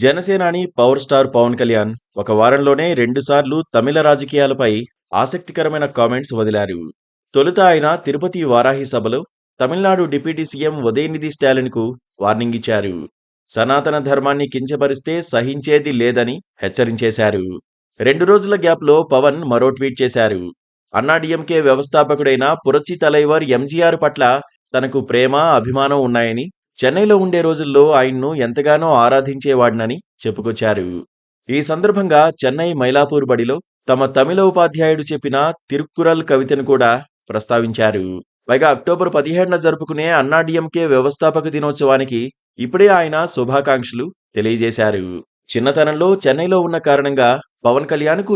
జనసేనాని power star Pawan Kalyan ఒక వారంలోనే రెండుసార్లు తమిళ రాజకీయాలపై ఆసక్తికరమైన కామెంట్స్ వదిలారు. తొలుత ఆయన తిరుపతి వారాహి సభలో తమిళనాడు డిప్యూటీ సీఎం ఉదయనిధి స్టాలిన్కు వార్నింగ్ ఇచ్చారు. సనాతన ధర్మాన్ని కించపరిస్తే సహించేది లేదని హెచ్చరించేశారు. 2 రోజుల గ్యాప్లో పవన్ మరో ట్వీట్ చేశారు. అన్నాడీఎంకే వ్యవస్థాపకుడైన పురచ్చి తలైవర్ ఎంజీఆర్ పట్ల తనకు ప్రేమ, అభిమానం ఉన్నాయని, చెన్నైలో ఉండే రోజుల్లో ఆయన్ను ఎంతగానో ఆరాధించేవాడినని చెప్పుకొచ్చారు. ఈ సందర్భంగా చెన్నై మైలాపూర్ బడిలో తమ తమిళ ఉపాధ్యాయుడు చెప్పిన తిరుక్కురల్ కవితను కూడా ప్రస్తావించారు. పైగా అక్టోబర్ 17న జరుపుకునే అన్నాడీఎంకే వ్యవస్థాపక దినోత్సవానికి ఇప్పుడే ఆయన శుభాకాంక్షలు తెలియజేశారు. చిన్నతనంలో చెన్నైలో ఉన్న కారణంగా పవన్ కళ్యాణ్కు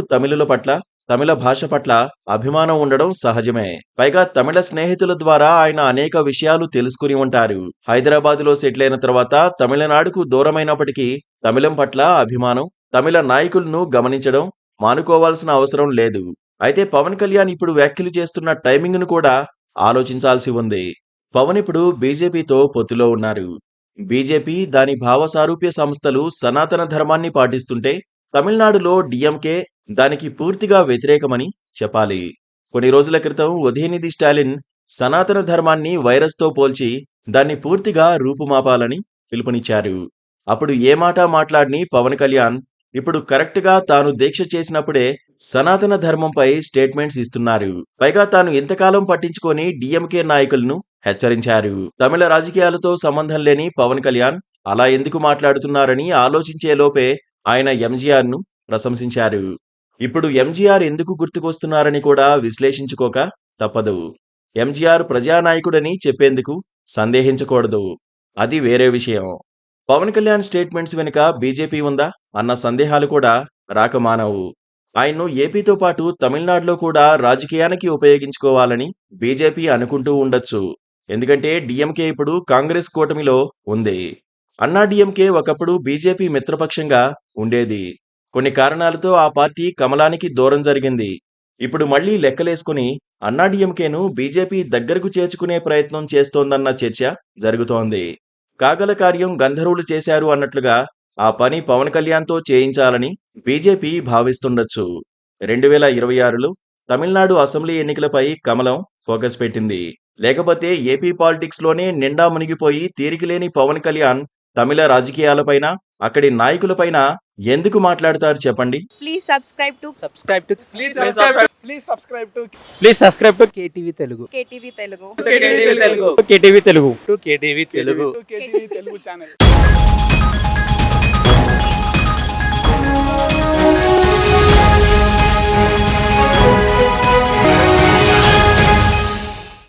తమిళ భాష పట్ల అభిమానం ఉండడం సహజమే. పైగా తమిళ స్నేహితుల ద్వారా ఆయన అనేక విషయాలు తెలుసుకుని ఉంటారు. హైదరాబాదులో సెటిల్ అయిన తర్వాత తమిళనాడుకు దూరమైనప్పటికీ తమిళం పట్ల అభిమానం, తమిళ నాయకులను గమనించడం మానుకోవాల్సిన అవసరం లేదు. అయితే పవన్ కళ్యాణ్ ఇప్పుడు వ్యాఖ్యలు చేస్తున్న టైమింగ్ను కూడా ఆలోచించాల్సి ఉంది. పవన్ ఇప్పుడు బీజేపీతో పొత్తులో ఉన్నారు. బీజేపీ, దాని భావ సారూప్య సంస్థలు సనాతన ధర్మాన్ని పాటిస్తుంటే తమిళనాడులో డిఎంకే దానికి పూర్తిగా వ్యతిరేకమని చెప్పాలి. కొన్ని రోజుల క్రితం ఉదయనిధి స్టాలిన్ సనాతన ధర్మాన్ని వైరస్తో పోల్చి దాన్ని పూర్తిగా రూపుమాపాలని పిలుపునిచ్చారు. అప్పుడు ఏ మాట మాట్లాడిని పవన్ కళ్యాణ్ ఇప్పుడు కరెక్ట్గా తాను దీక్ష చేసినప్పుడే సనాతన ధర్మంపై స్టేట్మెంట్స్ ఇస్తున్నారు. పైగా తాను ఇంతకాలం పట్టించుకొని డిఎంకే నాయకులను హెచ్చరించారు. తమిళ రాజకీయాలతో సంబంధం లేని పవన్ కళ్యాణ్ అలా ఎందుకు మాట్లాడుతున్నారని ఆలోచించేలోపే ఆయన ఎంజీఆర్ను ప్రశంసించారు. ఇప్పుడు ఎంజీఆర్ ఎందుకు గుర్తుకొస్తున్నారని కూడా విశ్లేషించుకోక తప్పదు. ఎంజీఆర్ ప్రజానాయకుడని చెప్పేందుకు సందేహించకూడదు. అది వేరే విషయం. పవన్ కళ్యాణ్ స్టేట్మెంట్స్ వెనుక బీజేపీ ఉందా అన్న సందేహాలు కూడా రాకమానవు. ఆయన్ను ఏపీతో పాటు తమిళనాడులో కూడా రాజకీయానికి ఉపయోగించుకోవాలని బీజేపీ అనుకుంటూ ఉండొచ్చు. ఎందుకంటే డిఎంకే ఇప్పుడు కాంగ్రెస్ కూటమిలో ఉంది. అన్నాడీఎంకే ఒకప్పుడు బీజేపీ మిత్రపక్షంగా ఉండేది. కొన్ని కారణాలతో ఆ పార్టీ కమలానికి దూరం జరిగింది. ఇప్పుడు మళ్లీ లెక్కలేసుకుని అన్నాడీఎంకేను బీజేపీ దగ్గరకు చేర్చుకునే ప్రయత్నం చేస్తోందన్న చర్చ జరుగుతోంది. కాగల కార్యం గంధర్వులు చేశారు అన్నట్లుగా ఆ పని పవన్ కళ్యాణ్తో చేయించాలని బీజేపీ భావిస్తుండొచ్చు. 2026లో తమిళనాడు అసెంబ్లీ ఎన్నికలపై కమలం ఫోకస్ పెట్టింది. లేకపోతే ఏపీ పాలిటిక్స్లోనే నిండా మునిగిపోయి తీరికలేని పవన్ కళ్యాణ్ తమిళ రాజకీయాలపైన, అక్కడి నాయకులపైన ఎందుకు మాట్లాడతారు చెప్పండి. Please subscribe to KTV Telugu. KTV Telugu. KTV Telugu. KTV Telugu. KTV Telugu. KTV Telugu channel.